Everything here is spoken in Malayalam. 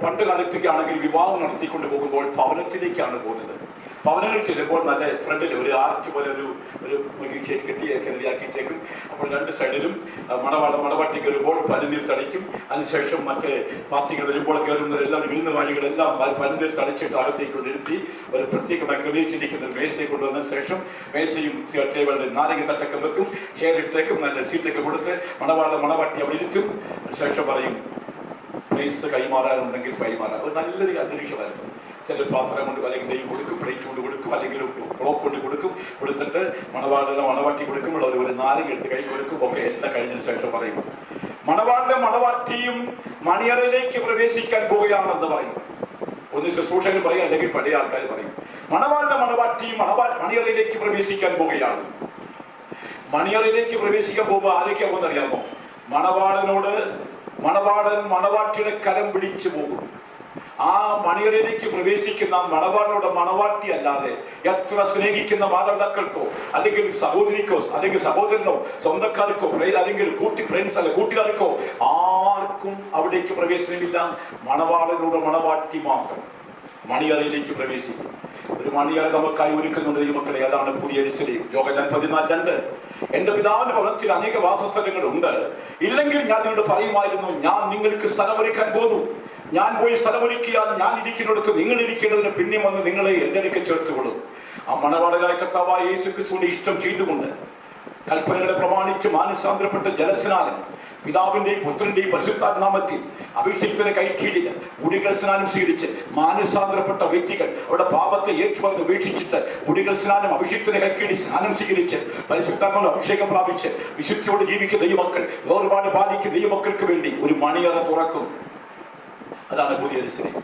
പണ്ട് കാലത്തേക്കാണെങ്കിൽ വിവാഹം നടത്തിക്കൊണ്ട് പോകുമ്പോൾ ഭവനത്തിലേക്കാണ് പോകുന്നത്. ഭവനങ്ങളിൽ ചെല്ലുമ്പോൾ നല്ല ഫ്രണ്ടിൽ ഒരു ആർച്ച് പോലെ ഒരു റെഡിയാക്കിയിട്ടേക്കും. അപ്പോൾ രണ്ട് സൈഡിലും മണവാട്ടി കയറുമ്പോൾ പനിനീർ തളിക്കും. അതിനുശേഷം മറ്റേ പാർട്ടികൾ വരുമ്പോൾ കയറുന്നവരെല്ലാം വിരുന്ന് വാഴികളെല്ലാം പനിനീർ തളിച്ചിട്ട് അകത്തേക്ക് കൊണ്ടിരുത്തി ഒരു പ്രത്യേകമായി ക്രമീകരിച്ചിരിക്കുന്ന മേശയെ കൊണ്ടുവന്ന ശേഷം മേശയും ടേബിളിൽ നാരങ്ങ തട്ടൊക്കെ വെക്കും, ചെയറിട്ടേക്കും, നല്ല സീറ്റൊക്കെ കൊടുത്ത് മണവാട്ടി അവിടെ ഇരുത്തും. ശേഷം പറയും പ്രൈസ് കൈമാറാനുണ്ടെങ്കിൽ കൈമാറാം. ഒരു നല്ലൊരു അന്തരീക്ഷമായിരുന്നു. ചില പാത്രം കൊണ്ട് അല്ലെങ്കിൽ നെയ്യ് കൊടുക്കും, പ്ലേറ്റ് കൊണ്ട് കൊടുക്കും, അല്ലെങ്കിൽ ക്ലോക്ക് കൊണ്ട് കൊടുക്കും. കൊടുത്തിട്ട് മണവാട്ടി കൊടുക്കുമ്പോൾ അവർ ഒരു നാരങ്ങ എടുത്ത് കൈ കൊടുക്കും. ഒക്കെ എല്ലാം കഴിഞ്ഞതിന് ശേഷം പറയും മണവാട്ടിയും മണിയറയിലേക്ക് പ്രവേശിക്കാൻ പോവുകയാണെന്ന് പറയും. ഒന്ന് ശുശ്രൂഷകൻ പറയും, അല്ലെങ്കിൽ പഴയ ആൾക്കാർ പറയും മണവാട്ടിയും മണിയറയിലേക്ക് പ്രവേശിക്കാൻ പോവുകയാണ്. മണിയറയിലേക്ക് പ്രവേശിക്കാൻ പോകുമ്പോൾ ആരൊക്കെ പോകുന്ന അറിയാമോ? മണവാളൻ മണവാട്ടിയുടെ കരം പിടിച്ചു പോകും. ആ മണിയറയിലേക്ക് പ്രവേശിക്കുന്ന മണവാളിനോട് മണവാട്ടി അല്ലാതെ എത്ര സ്നേഹിക്കുന്ന മാതാപിതാക്കൾക്കോ അല്ലെങ്കിൽ സഹോദരിക്കോ അല്ലെങ്കിൽ സഹോദരനോ സ്വന്തക്കാർക്കോ അല്ലെങ്കിൽ ഫ്രണ്ട്സ് അല്ല കൂട്ടുകാർക്കോ ആർക്കും അവിടേക്ക് പ്രവേശനമില്ല. മണവാളിനോട് മണവാട്ടി മാത്രം മണിയറയിലേക്ക് പ്രവേശിക്കും. ഒരു മണിയറ നമുക്കായി ഒരുക്കുന്നുണ്ട് ഈ മക്കളെ. അതാണ് പുതിയ യെരൂശലേം. യോഹന്നാൻ 14:2. എന്റെ പിതാവിന്റെ ഭവനത്തിൽ അനേക വാസസ്ഥലങ്ങളുണ്ട്, ഇല്ലെങ്കിൽ ഞാൻ നിങ്ങളോട് പറയുമായിരുന്നു, ഞാൻ നിങ്ങൾക്ക് സ്ഥലമൊരുക്കാൻ പോകുന്നു. ഞാൻ പോയി സ്ഥലമൊരുക്കിയാൽ ഞാൻ ഇരിക്കുന്നിടത്ത് നിങ്ങൾ ഇരിക്കേണ്ടതിന് പിന്നെ വന്ന് നിങ്ങളെ എന്റെ അടുക്കൽ ചേർത്തുകൊള്ളും. ആ മണവാളനായ കർത്താവായ യേശു ക്രിസ്തുവിന്റെ ഇഷ്ടം ചെയ്തുകൊണ്ട് കൽപ്പനകളെ പ്രമാണിച്ച് മാനസാന്തരപ്പെട്ട ജലസ്നാനം പിതാവിന്റെയും പുത്രന്റെയും പരിശുദ്ധാത്മാനാമത്തിൽ അഭിഷേകത്തിന് കൈക്കീഴിൽ മുടികൾ സ്നാനം സ്വീകരിച്ച് മാനസാന്തരപ്പെട്ട വ്യക്തികൾ അവരുടെ പാപത്തെ ഏറ്റുപറഞ്ഞ് ഉപേക്ഷിച്ചിട്ട് മുടികൾ സ്നാനം അഭിഷേകത്തിന് കൈക്കീഴി സ്നാനം സ്വീകരിച്ച് പരിശുദ്ധാത്മാവിന്റെ അഭിഷേകം പ്രാപിച്ച് വിശുദ്ധിയോട് ജീവിക്കുന്ന ദൈവമക്കൾ, വേർപാട് പാലിക്കുന്ന ദൈവമക്കൾക്ക് വേണ്ടി ഒരു മണിയറ തുറക്കും. അതാണ് പുതിയ യെരൂശലേം.